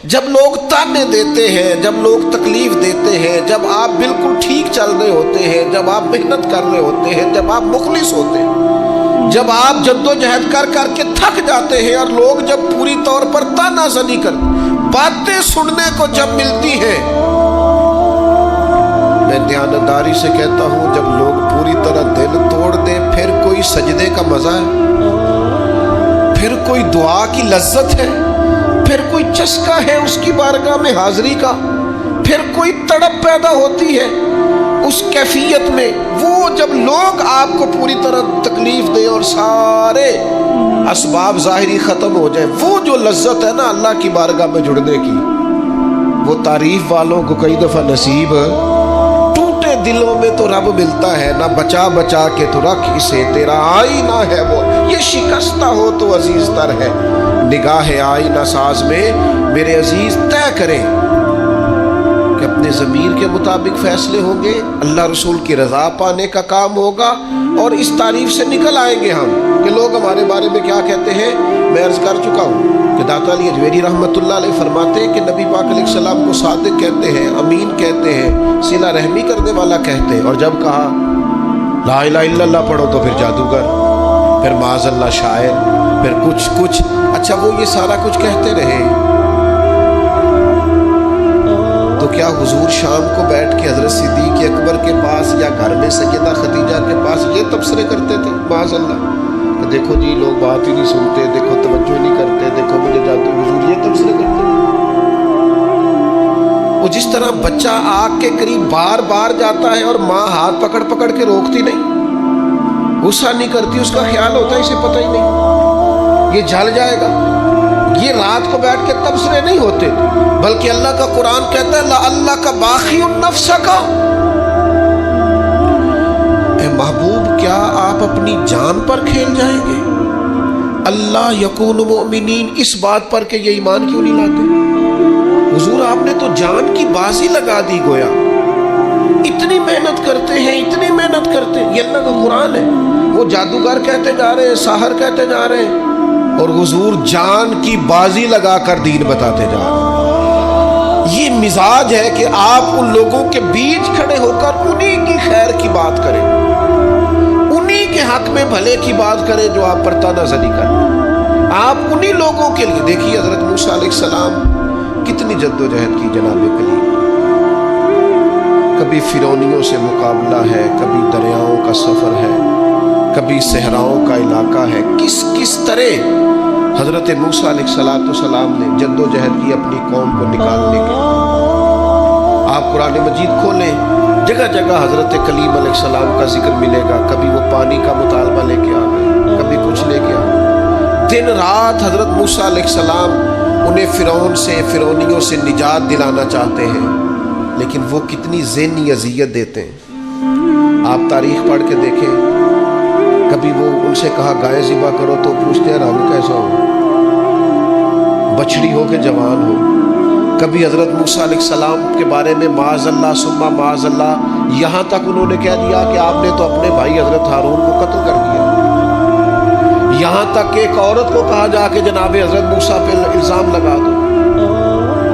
جب لوگ تانے دیتے ہیں، جب لوگ تکلیف دیتے ہیں، جب آپ بالکل ٹھیک چل رہے ہوتے ہیں، جب آپ محنت کر رہے ہوتے ہیں، جب آپ مخلص ہوتے ہیں، جب آپ جدوجہد کر کر کے تھک جاتے ہیں، اور لوگ جب پوری طور پر تانا زنی کرتے، باتیں سننے کو جب ملتی ہیں، میں دیانتداری سے کہتا ہوں جب لوگ پوری طرح دل توڑ دیں، پھر کوئی سجدے کا مزہ ہے، پھر کوئی دعا کی لذت ہے، پھر کوئی چسکا ہے اس کی بارگاہ میں حاضری کا، پھر کوئی تڑپ پیدا ہوتی ہے اس کیفیت میں۔ وہ جب لوگ آپ کو پوری طرح تکلیف دیں اور سارے اسباب ظاہری ختم ہو جائیں، وہ جو لذت ہے نا اللہ کی بارگاہ میں جڑنے کی، وہ تعریف والوں کو کئی دفعہ نصیب۔ ٹوٹے دلوں میں تو رب ملتا ہے، نہ بچا بچا کے تو رکھ اسے، تیرا آئینہ ہے وہ، یہ شکستہ ہو تو عزیز تر ہے، نگاہ آئینہ ساز میں میرے عزیز طے کریں کہ اپنے ضمیر کے مطابق فیصلے ہوں گے، اللہ رسول کی رضا پانے کا کام ہوگا، اور اس تعریف سے نکل آئیں گے ہم کہ لوگ ہمارے بارے میں کیا کہتے ہیں۔ میں عرض کر چکا ہوں کہ داتا علی اجمیری رحمۃ اللہ علیہ فرماتے ہیں کہ نبی پاک علیہ السلام کو صادق کہتے ہیں، امین کہتے ہیں، صلہ رحمی کرنے والا کہتے ہیں، اور جب کہا لا الہ الا اللہ پڑھو تو پھر جادوگر، پھر معاذ اللہ شاعر، پھر کچھ اچھا وہ یہ سارا کچھ کہتے رہے، تو کیا حضور شام کو بیٹھ کے حضرت صدیق اکبر کے پاس یا گھر میں سیدہ خدیجہ کے پاس یہ تبصرے کرتے تھے معاذ اللہ کہ دیکھو جی لوگ بات ہی نہیں سنتے، دیکھو توجہ نہیں کرتے، دیکھو مجھے جاتے، حضور یہ تبصرے کرتے تھے؟ وہ جس طرح بچہ آگ کے قریب بار بار جاتا ہے اور ماں ہاتھ پکڑ پکڑ کے روکتی نہیں، غصہ نہیں کرتی، اس کا خیال ہوتا ہے اسے پتہ ہی نہیں یہ جل جائے گا، یہ رات کو بیٹھ کے تبصرے نہیں ہوتے، بلکہ اللہ کا قرآن کہتا ہے لَعَلَّكَ بَاخِعٌ نَفْسَكَ، اے محبوب کیا آپ اپنی جان پر کھیل جائیں گے؟ اللہ یکون مؤمنین، اس بات پر کہ یہ ایمان کیوں نہیں لاتے؟ حضور آپ نے تو جان کی بازی لگا دی گویا، اتنی محنت کرتے ہیں، اتنی محنت کرتے ہیں، یہ اللہ کا قرآن ہے، وہ جادوگر کہتے جا رہے ہیں، ساحر کہتے جا رہے ہیں، اور حضور جان کی بازی لگا کر دین بتاتے جا رہے ہیں۔ یہ مزاج ہے کہ آپ ان لوگوں کے بیچ کھڑے ہو کر انہی کی خیر کی بات کریں، انہی کے حق میں بھلے کی بات کریں جو آپ پر تانا زنی کریں، آپ انہی لوگوں کے لیے۔ دیکھیے حضرت موسیٰ علیہ السلام کتنی جد و جہد کی جناب کلیم، کبھی فرعونیوں سے مقابلہ ہے، کبھی دریاؤں کا سفر ہے، کبھی صحراؤں کا علاقہ ہے، کس طرح حضرت موسیٰ علیہ السلام نے جد و جہد کی اپنی قوم کو نکالنے کے لیے۔ آپ قرآن مجید کھولیں، جگہ جگہ حضرت کلیم علیہ السلام کا ذکر ملے گا، کبھی وہ پانی کا مطالبہ لے کے آ گئے، کبھی کچھ لے کے آ گئے، دن رات حضرت موسیٰ علیہ السلام انہیں فرعونیوں سے نجات دلانا چاہتے ہیں، لیکن وہ کتنی ذہنی اذیت دیتے ہیں۔ آپ تاریخ پڑھ کے دیکھیں، کبھی وہ ان سے کہا گائے ذبح کرو تو پوچھتے ہیں رنگ کیسا ہو، بچڑی ہو کہ جوان ہو۔ کبھی حضرت موسیٰ علیہ السلام کے بارے میں معاذ اللہ ثم معاذ اللہ، یہاں تک انہوں نے کہہ دیا کہ آپ نے تو اپنے بھائی حضرت ہارون کو قتل کر دیا، یہاں تک کہ ایک عورت کو کہا جا کے جناب حضرت موسیٰ پہ الزام لگا دو۔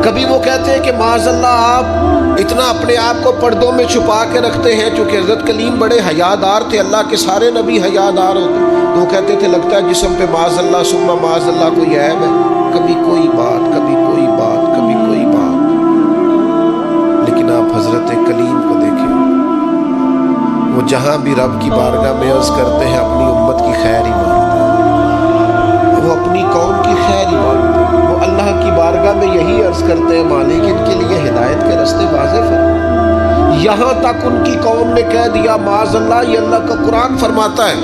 کبھی وہ کہتے ہیں کہ معاذ اللہ آپ اتنا اپنے آپ کو پردوں میں چھپا کے رکھتے ہیں، چونکہ حضرت کلیم بڑے حیادار تھے، اللہ کے سارے نبی حیادار ہوتے، تو وہ کہتے تھے لگتا ہے جسم پہ معاذ اللہ ثم معاذ اللہ کوئی عیب ہے، کبھی کوئی بات، کبھی کوئی بات، کبھی کوئی بات۔ لیکن آپ حضرت کلیم کو دیکھیں، وہ جہاں بھی رب کی بارگاہ میں عرض کرتے ہیں اپنی امت کی خیر ہی مانگتے ہیں، وہ اپنی قوم کی خیر ہی مانگتے ہیں، وہ اللہ کی بارگاہ میں یہی عرض کرتے ہیں مالک ان کے لیے ہدایت کے راستے واضح فرما۔ یہاں تک ان کی قوم نے کہہ دیا معاذ اللہ، یہ اللہ کا قرآن فرماتا ہے،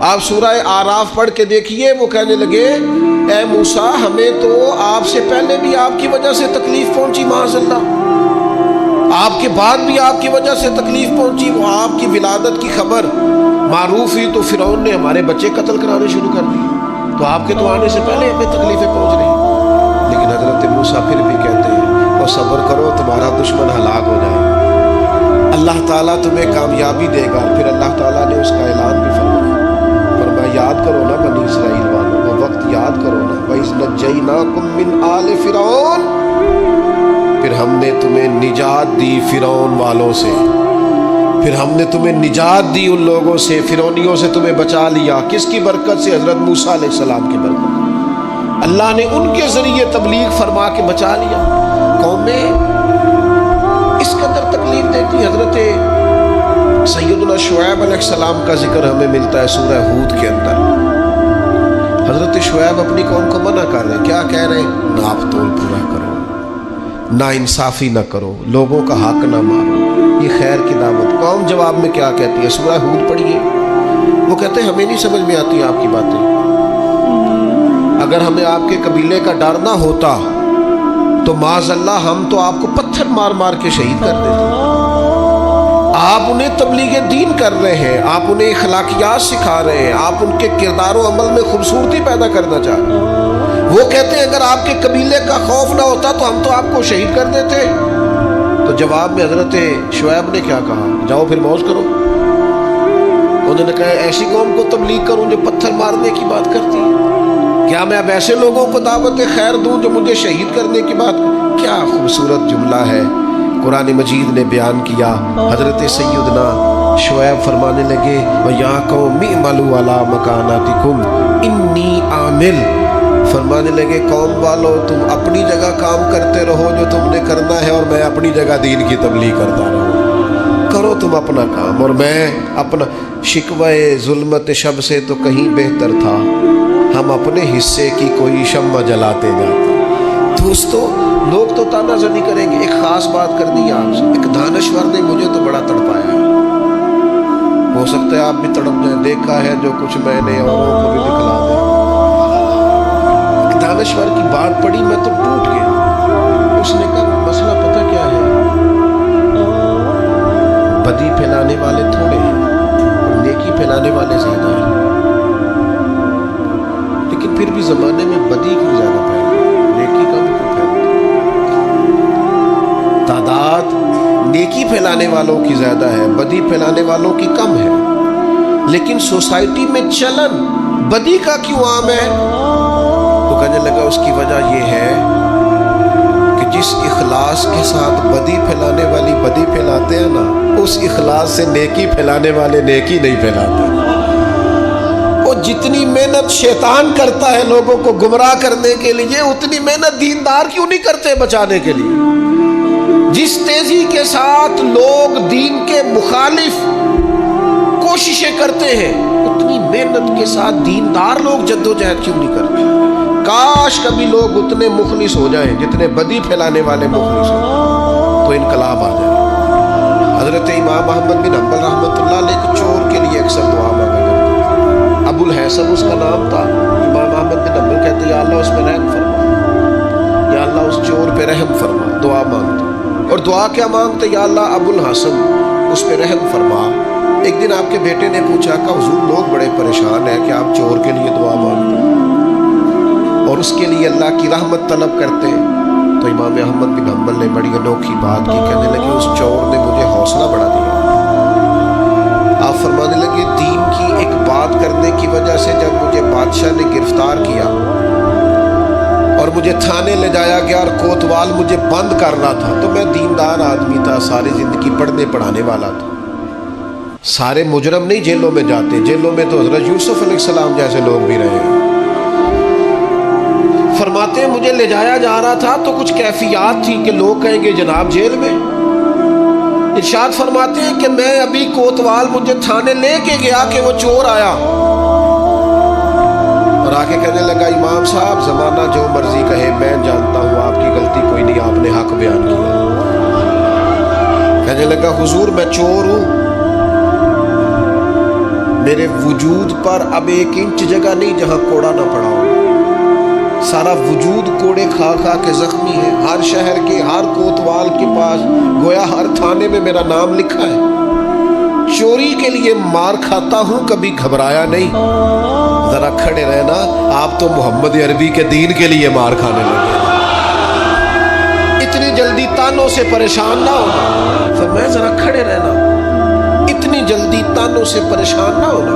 آپ سورہ آراف پڑھ کے دیکھیے، وہ کہنے لگے اے موسیٰ ہمیں تو آپ سے پہلے بھی آپ کی وجہ سے تکلیف پہنچی، معاذ اللہ آپ کے بعد بھی آپ کی وجہ سے تکلیف پہنچی، وہ آپ کی ولادت کی خبر معروف ہوئی تو فرعون نے ہمارے بچے قتل کرانے شروع کر دیے، تو آپ کے تو آنے سے پہلے ہمیں تکلیفیں پہنچ رہی۔ لیکن حضرت موسیٰ پھر بھی کہتے ہیں اور صبر کرو تمہارا دشمن ہلاک ہو جائے، اللہ تعالیٰ تمہیں کامیابی دے گا۔ پھر اللہ تعالیٰ نے اس کا اعلان بھی فرمایا، یاد کرو نا بنی اسرائیل والوں، وہ وقت یاد کرو نا، وَإِذْ نَجَّيْنَاكُمْ مِنْ آلِ فِرْعَوْنَ، پھر ہم نے تمہیں نجات دی فرعون والوں سے، پھر ہم نے تمہیں نجات دی ان لوگوں سے، فرعونیوں سے تمہیں بچا لیا۔ کس کی برکت سے؟ حضرت موسیٰ علیہ السلام کی برکت، اللہ نے ان کے ذریعے تبلیغ فرما کے بچا لیا۔ قومیں اس قدر تکلیف دیتی۔ حضرت سیدنا شعیب علیہ السلام کا ذکر ہمیں ملتا ہے سورہ ہود کے اندر۔ حضرت شعیب اپنی قوم کو منع کر رہے ہیں، کیا کہہ رہے ہیں؟ ناپ تول پورا کرو، نا انصافی نہ کرو، لوگوں کا حق نہ مارو، یہ خیر کی دعوت۔ قوم جواب میں کیا کہتی ہے؟ سورہ ہود پڑھیے، وہ کہتے ہیں ہمیں نہیں سمجھ میں آتی آپ کی باتیں، اگر ہمیں آپ کے قبیلے کا ڈر نہ ہوتا تو معاذ اللہ ہم تو آپ کو پتھر مار مار کے شہید کر دیتے۔ آپ انہیں تبلیغ دین کر رہے ہیں، آپ انہیں اخلاقیات سکھا رہے ہیں، آپ ان کے کردار و عمل میں خوبصورتی پیدا کرنا چاہ رہے ہیں۔ وہ کہتے ہیں اگر آپ کے قبیلے کا خوف نہ ہوتا تو ہم تو آپ کو شہید کر دیتے۔ تو جواب میں حضرت شعیب نے کیا کہا؟ جاؤ پھر موج کرو۔ انہوں نے کہا ایسی قوم کو تبلیغ کروں جو پتھر مارنے کی بات کرتی ہے؟ کیا میں اب ایسے لوگوں کو دعوت خیر دوں جو مجھے شہید کرنے کی بات؟ کیا خوبصورت جملہ ہے قرآن مجید نے بیان کیا۔ حضرت سیدنا شعیب فرمانے لگے وَيَا قَوْمِ اعْمَلُوا عَلَىٰ مَكَانَتِكُمْ إِنِّي عَامِلٌ، فرمانے لگے قوم والو تم اپنی جگہ کام کرتے رہو جو تم نے کرنا ہے، اور میں اپنی جگہ دین کی تبلیغ کرتا رہوں۔ کرو تم اپنا کام اور میں اپنا۔ شکوہ ظلمت شب سے تو کہیں بہتر تھا، ہم اپنے حصے کی کوئی شمع جلاتے جاتے۔ دوستو لوگ تو تانا زنی کریں گے۔ ایک خاص بات کر دی آپ سے، ایک دانشور نے مجھے تو بڑا تڑپایا ہے، ہو سکتا ہے آپ بھی تڑپ جائیں۔ دیکھا ہے جو کچھ میں نے اوروں کو بھی دکھلا دیں۔ ایک دانشور کی بات پڑھی میں تو ٹوٹ گیا۔ اس نے کہا مسئلہ پتہ کیا ہے، بدی پھیلانے والے تھوڑے ہیں اور نیکی پھیلانے والے زیادہ ہیں، لیکن پھر بھی زمانے میں بدی کیوں زیادہ پھیلتی ہے، نیکی کم کیوں پھیلتی ہے؟ تعداد نیکی پھیلانے والوں کی زیادہ ہے، بدی پھیلانے والوں کی کم ہے، لیکن سوسائٹی میں چلن بدی کا کیوں عام ہے؟ تو کہنے لگا اس کی وجہ یہ ہے کہ جس اخلاص کے ساتھ بدی پھیلانے والی بدی پھیلاتے ہیں نا، اس اخلاص سے نیکی پھیلانے والے نیکی نہیں پھیلاتے۔ اور جتنی محنت شیطان کرتا ہے لوگوں کو گمراہ کرنے کے لیے، اتنی محنت دیندار کیوں نہیں کرتے بچانے کے لیے؟ جس تیزی کے ساتھ لوگ دین کے مخالف کوششیں کرتے ہیں، اتنی محنت کے ساتھ دیندار لوگ جدوجہد کیوں نہیں کرتے؟ کاش کبھی لوگ اتنے مخلص ہو جائیں جتنے بدی پھیلانے والے مخلص ہوں، تو انقلاب آ جائے۔ حضرت امام احمد بن حنبل رحمۃ اللہ علیہ ایک چور کے لیے اکثر دعا مانگا کرتے، ابو الحسن اس کا نام تھا۔ امام احمد بن حنبل کہتے یا اللہ اس پہ رحم فرما، یا اللہ اس چور پہ رحم فرما، دعا مانگتے۔ اور دعا کیا مانگتے؟ یا اللہ ابو الحسن اس پہ رحم فرما۔ ایک دن آپ کے بیٹے نے پوچھا کہ حضور لوگ بڑے پریشان ہیں کہ آپ چور کے لیے دعا مانگتے اور اس کے لیے اللہ کی رحمت طلب کرتے۔ تو امام احمد بن حنبل نے بڑی انوکھی بات کی، کہنے لگے اس چور نے مجھے حوصلہ بڑھا دیا۔ آپ فرمانے لگے دین کی ایک بات کرنے کی وجہ سے جب مجھے بادشاہ نے گرفتار کیا اور مجھے تھانے لے جایا گیا اور کوتوال مجھے بند کرنا تھا، تو میں دیندار آدمی تھا، ساری زندگی پڑھنے پڑھانے والا تھا۔ سارے مجرم نہیں جیلوں میں جاتے، جیلوں میں تو حضرت یوسف علیہ السلام جیسے لوگ بھی رہے ہیں۔ فرماتے ہیں مجھے لے جایا جا رہا تھا تو کچھ کیفیات تھی کہ لوگ کہیں گے جناب جیل میں۔ ارشاد فرماتے ہیں کہ میں ابھی کوتوال مجھے تھانے لے کے گیا کہ وہ چور آیا اور آ کے کہنے لگا امام صاحب زمانہ جو مرضی کہے، میں جانتا ہوں آپ کی غلطی کوئی نہیں، آپ نے حق بیان کیا۔ کہنے لگا حضور میں چور ہوں، میرے وجود پر اب 1 انچ جگہ نہیں جہاں کوڑا نہ پڑا ہو، سارا وجود کوڑے کھا کھا کے زخمی ہے، ہر شہر کے ہر کوتوال کے پاس گویا ہر تھانے میں میرا نام لکھا ہے، چوری کے لیے مار کھاتا ہوں کبھی گھبرایا نہیں۔ ذرا کھڑے رہنا، آپ تو محمد عربی کے دین کے لیے مار کھانے لگے، اتنی جلدی تانوں سے پریشان نہ ہونا۔ فرمایا ذرا کھڑے رہنا، اتنی جلدی تانوں سے پریشان نہ ہونا۔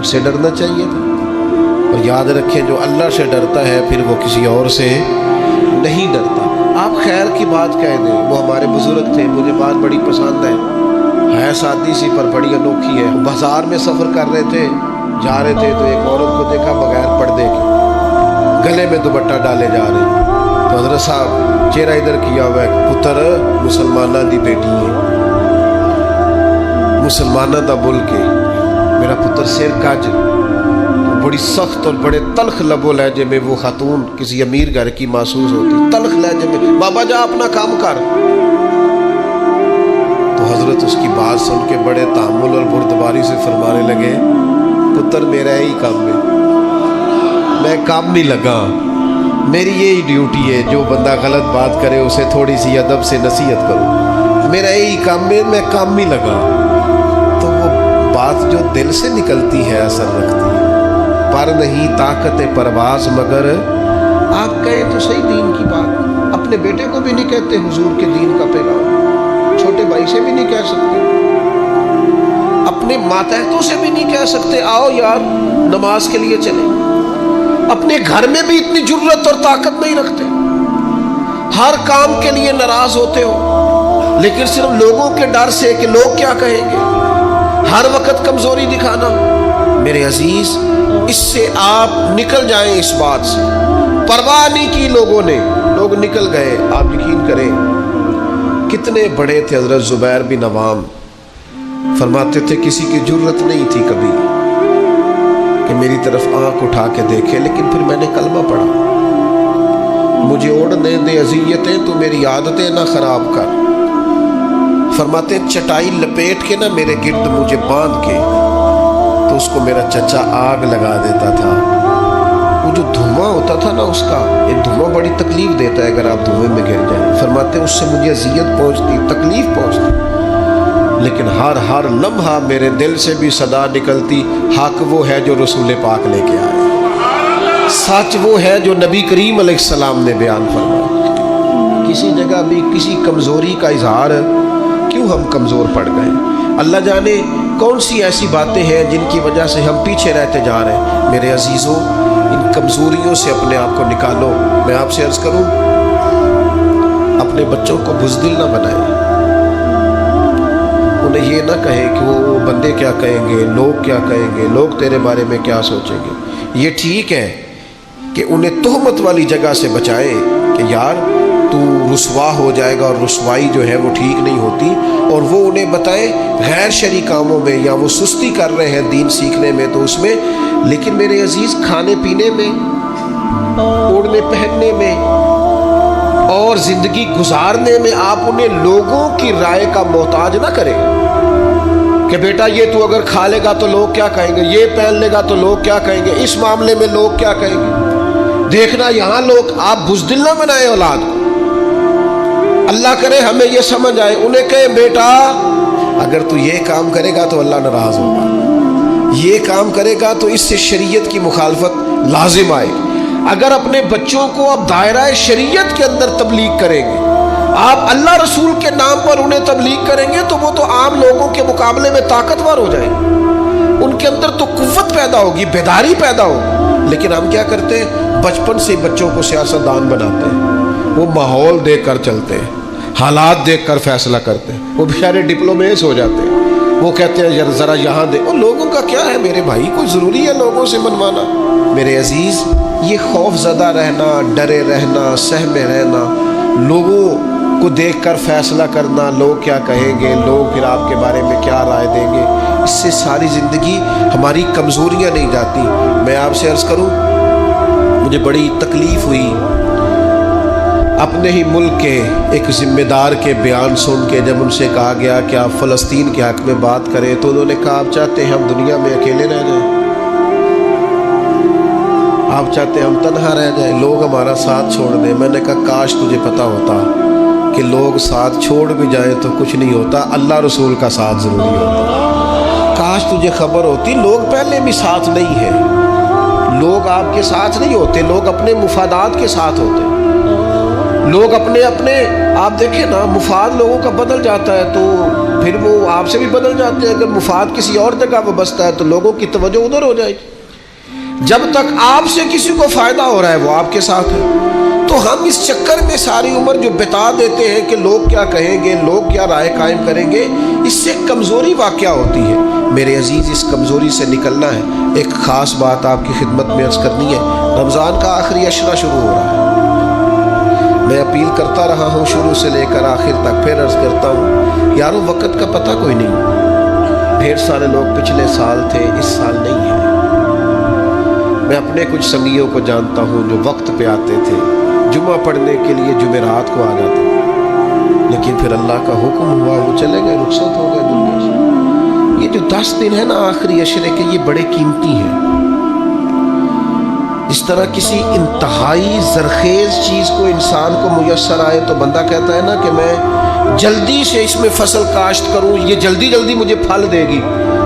مجھ سے ڈرنا چاہیے تھا۔ اور یاد رکھیں جو اللہ سے ڈرتا ہے پھر وہ کسی اور سے نہیں ڈرتا۔ آپ خیر کی بات کہہ دیں، وہ ہمارے بزرگ تھے، مجھے بات بڑی پسند ہے سادی سی پر بڑی انوکھی ہے۔ بازار میں سفر کر رہے تھے، جا رہے تھے تو ایک عورت کو دیکھا بغیر پردے کے، گلے میں دوپٹہ ڈالے جا رہے۔ تو حضرت صاحب چہرہ ادھر کیا ہوا ہے، پتر مسلمانہ دی بیٹی ہے، مسلمانہ دا ملک ہے، میرا پتر سر کج۔ بڑی سخت اور بڑے تلخ لب و لہجے میں وہ خاتون کسی امیر گھر کی محسوس ہوتی، تلخ لہجے میں، بابا جا اپنا کام کر۔ تو حضرت اس کی بات سن کے بڑے تحمل اور بردباری سے فرمانے لگے، پتر میرا یہی کام ہے، میں کام نہیں لگا، میری یہی ڈیوٹی ہے، جو بندہ غلط بات کرے اسے تھوڑی سی ادب سے نصیحت کرو، میرا یہی کام ہے، میں کام نہیں لگا۔ تو وہ بات جو دل سے نکلتی ہے اثر رکھتی ہے۔ پر نہیں طاقت پرواز مگر، آپ کہیں تو صحیح دین کی بات، اپنے بیٹے کو بھی نہیں کہتے حضور کے دین کا پیغام، چھوٹے بھائی سے بھی نہیں کہہ سکتے، اپنے ماتحتوں سے بھی نہیں کہہ سکتے آؤ یار نماز کے لیے چلیں، اپنے گھر میں بھی اتنی جرت اور طاقت نہیں رکھتے، ہر کام کے لیے ناراض ہوتے ہو، لیکن صرف لوگوں کے ڈر سے کہ لوگ کیا کہیں گے، ہر وقت کمزوری دکھانا۔ میرے عزیز اس سے آپ نکل جائیں، اس بات سے پرواہ نہیں کی لوگوں نے، لوگ نکل گئے۔ آپ یقین کریں کتنے بڑے تھے حضرت زبیر بن عوام، فرماتے تھے کسی کی جرت نہیں تھی کبھی کہ میری طرف آنکھ اٹھا کے دیکھے، لیکن پھر میں نے کلمہ پڑھا، مجھے اوڑھنے دے اذیتیں تو میری عادتیں نہ خراب کر۔ فرماتے چٹائی لپیٹ کے نہ میرے گرد مجھے باندھ کے، تو اس کو میرا چچا آگ لگا دیتا تھا، وہ جو دھواں ہوتا تھا نا اس کا، ایک دھواں بڑی تکلیف دیتا ہے اگر آپ دھوئیں میں گر جائیں۔ فرماتے اس سے مجھے اذیت پہنچتی، تکلیف پہنچتی، لیکن ہر لمحہ میرے دل سے بھی صدا نکلتی، حق وہ ہے جو رسول پاک لے کے آئے، سچ وہ ہے جو نبی کریم علیہ السلام نے بیان فرمایا۔ کسی جگہ بھی کسی کمزوری کا اظہار کیوں ہم کمزور پڑ گئے؟ اللہ جانے کون سی ایسی باتیں ہیں جن کی وجہ سے ہم پیچھے رہتے جا رہے ہیں۔ میرے عزیزوں ان کمزوریوں سے اپنے آپ کو نکالو۔ میں آپ سے عرض کروں اپنے بچوں کو بزدل نہ بنائیں، انہیں یہ نہ کہیں کہ وہ بندے کیا کہیں گے، لوگ کیا کہیں گے، لوگ تیرے بارے میں کیا سوچیں گے۔ یہ ٹھیک ہے کہ انہیں تہمت والی جگہ سے بچائیں کہ یار تو رسوا ہو جائے گا، اور رسوائی جو ہے وہ ٹھیک نہیں ہوتی، اور وہ انہیں بتائیں غیر شرعی کاموں میں یا وہ سستی کر رہے ہیں دین سیکھنے میں تو اس میں، لیکن میرے عزیز کھانے پینے میں، اوڑھنے پہننے میں اور زندگی گزارنے میں آپ انہیں لوگوں کی رائے کا محتاج نہ کریں کہ بیٹا یہ تو اگر کھا لے گا تو لوگ کیا کہیں گے، یہ پہن لے گا تو لوگ کیا کہیں گے، اس معاملے میں لوگ کیا کہیں گے۔ دیکھنا یہاں لوگ، آپ بزدل نہ بنائیں اولاد کو۔ اللہ کرے ہمیں یہ سمجھ آئے، انہیں کہے بیٹا اگر تو یہ کام کرے گا تو اللہ ناراض ہوگا، یہ کام کرے گا تو اس سے شریعت کی مخالفت لازم آئے۔ اگر اپنے بچوں کو اب دائرہ شریعت کے اندر تبلیغ کریں گے، آپ اللہ رسول کے نام پر انہیں تبلیغ کریں گے تو وہ تو عام لوگوں کے مقابلے میں طاقتور ہو جائیں گے، ان کے اندر تو قوت پیدا ہوگی، بیداری پیدا ہوگی۔ لیکن ہم کیا کرتے ہیں، بچپن سے بچوں کو سیاستدان بناتے ہیں، وہ ماحول دیکھ کر چلتے ہیں، حالات دیکھ کر فیصلہ کرتے ہیں، وہ بیچارے ڈپلومیز ہو جاتے ہیں، وہ کہتے ہیں ذرا یہاں دے، اور لوگوں کا کیا ہے میرے بھائی، کوئی ضروری ہے لوگوں سے منوانا؟ میرے عزیز یہ خوف زدہ رہنا، ڈرے رہنا، سہمے رہنا، لوگوں کو دیکھ کر فیصلہ کرنا، لوگ کیا کہیں گے، لوگ پھر آپ کے بارے میں کیا رائے دیں گے، اس سے ساری زندگی ہماری کمزوریاں نہیں جاتی۔ میں آپ سے عرض کروں مجھے بڑی تکلیف ہوئی اپنے ہی ملک کے ایک ذمہ دار کے بیان سن کے، جب ان سے کہا گیا کہ آپ فلسطین کے حق میں بات کریں تو انہوں نے کہا آپ چاہتے ہیں ہم دنیا میں اکیلے رہ جائیں، آپ چاہتے ہیں ہم تنہا رہ جائیں، لوگ ہمارا ساتھ چھوڑ دیں۔ میں نے کہا کاش تجھے پتا ہوتا کہ لوگ ساتھ چھوڑ بھی جائیں تو کچھ نہیں ہوتا، اللہ رسول کا ساتھ ضروری ہوتا۔ کاش تجھے خبر ہوتی لوگ پہلے بھی ساتھ نہیں ہیں، لوگ آپ کے ساتھ نہیں ہوتے، لوگ اپنے مفادات کے ساتھ ہوتے، لوگ اپنے آپ دیکھیں نا، مفاد لوگوں کا بدل جاتا ہے تو پھر وہ آپ سے بھی بدل جاتے ہیں. اگر مفاد کسی اور جگہ وابستہ ہے تو لوگوں کی توجہ ادھر ہو جائے گی. جب تک آپ سے کسی کو فائدہ ہو رہا ہے وہ آپ کے ساتھ ہے. تو ہم اس چکر میں ساری عمر جو بتا دیتے ہیں کہ لوگ کیا کہیں گے, لوگ کیا رائے قائم کریں گے, اس سے کمزوری واقع ہوتی ہے. میرے عزیز, اس کمزوری سے نکلنا ہے. ایک خاص بات آپ کی خدمت میں عرض کرنی ہے. رمضان کا آخری عشرہ شروع ہو رہا ہے. میں اپیل کرتا رہا ہوں شروع سے لے کر آخر تک, پھر عرض کرتا ہوں یارو وقت کا پتہ کوئی نہیں. ڈھیر سارے لوگ پچھلے سال تھے, اس سال نہیں ہے. میں اپنے کچھ سنگیوں کو جانتا ہوں جو وقت پہ آتے تھے, جمعہ پڑھنے کے لیے جمعرات کو آ جاتے تھے, لیکن پھر اللہ کا حکم ہوا وہ چلے گئے, رخصت ہو گئے دنیا سے. یہ جو 10 دن ہے نا آخری عشرے کے, یہ بڑے قیمتی ہیں. اس طرح کسی انتہائی زرخیز چیز کو انسان کو میسر آئے تو بندہ کہتا ہے نا کہ میں جلدی سے اس میں فصل کاشت کروں, یہ جلدی جلدی مجھے پھل دے گی.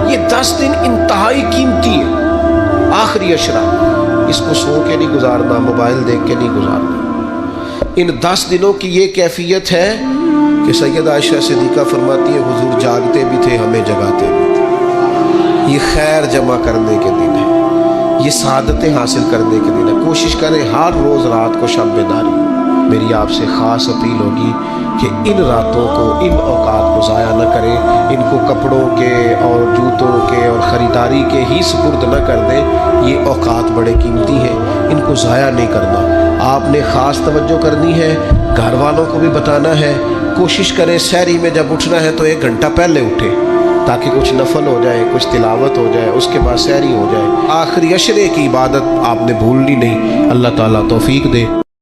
یہ 10 دن انتہائی قیمتی ہے. آخری عشرہ, اس کو سو کے نہیں گزارنا, موبائل دیکھ کے نہیں گزارنا. ان 10 دنوں کی یہ کیفیت ہے کہ سیدہ عائشہ صدیقہ فرماتی ہے حضور جاگتے بھی تھے, ہمیں جگاتے بھی تھے. یہ خیر جمع کرنے کے دن ہے, یہ سعادتیں حاصل کرنے کے دن ہے. کوشش کریں ہر روز رات کو شب بیداری. میری آپ سے خاص اپیل ہوگی کہ ان راتوں کو, ان اوقات کو ضائع نہ کریں. ان کو کپڑوں کے اور جوتوں کے اور خریداری کے ہی سپرد نہ کر دیں. یہ اوقات بڑے قیمتی ہیں, ان کو ضائع نہیں کرنا. آپ نے خاص توجہ کرنی ہے, گھر والوں کو بھی بتانا ہے. کوشش کریں سحری میں جب اٹھنا ہے تو 1 گھنٹہ پہلے اٹھیں تاکہ کچھ نفل ہو جائے, کچھ تلاوت ہو جائے, اس کے بعد سحری ہو جائے. آخری عشرے کی عبادت آپ نے بھولنی نہیں. اللہ تعالیٰ توفیق دے.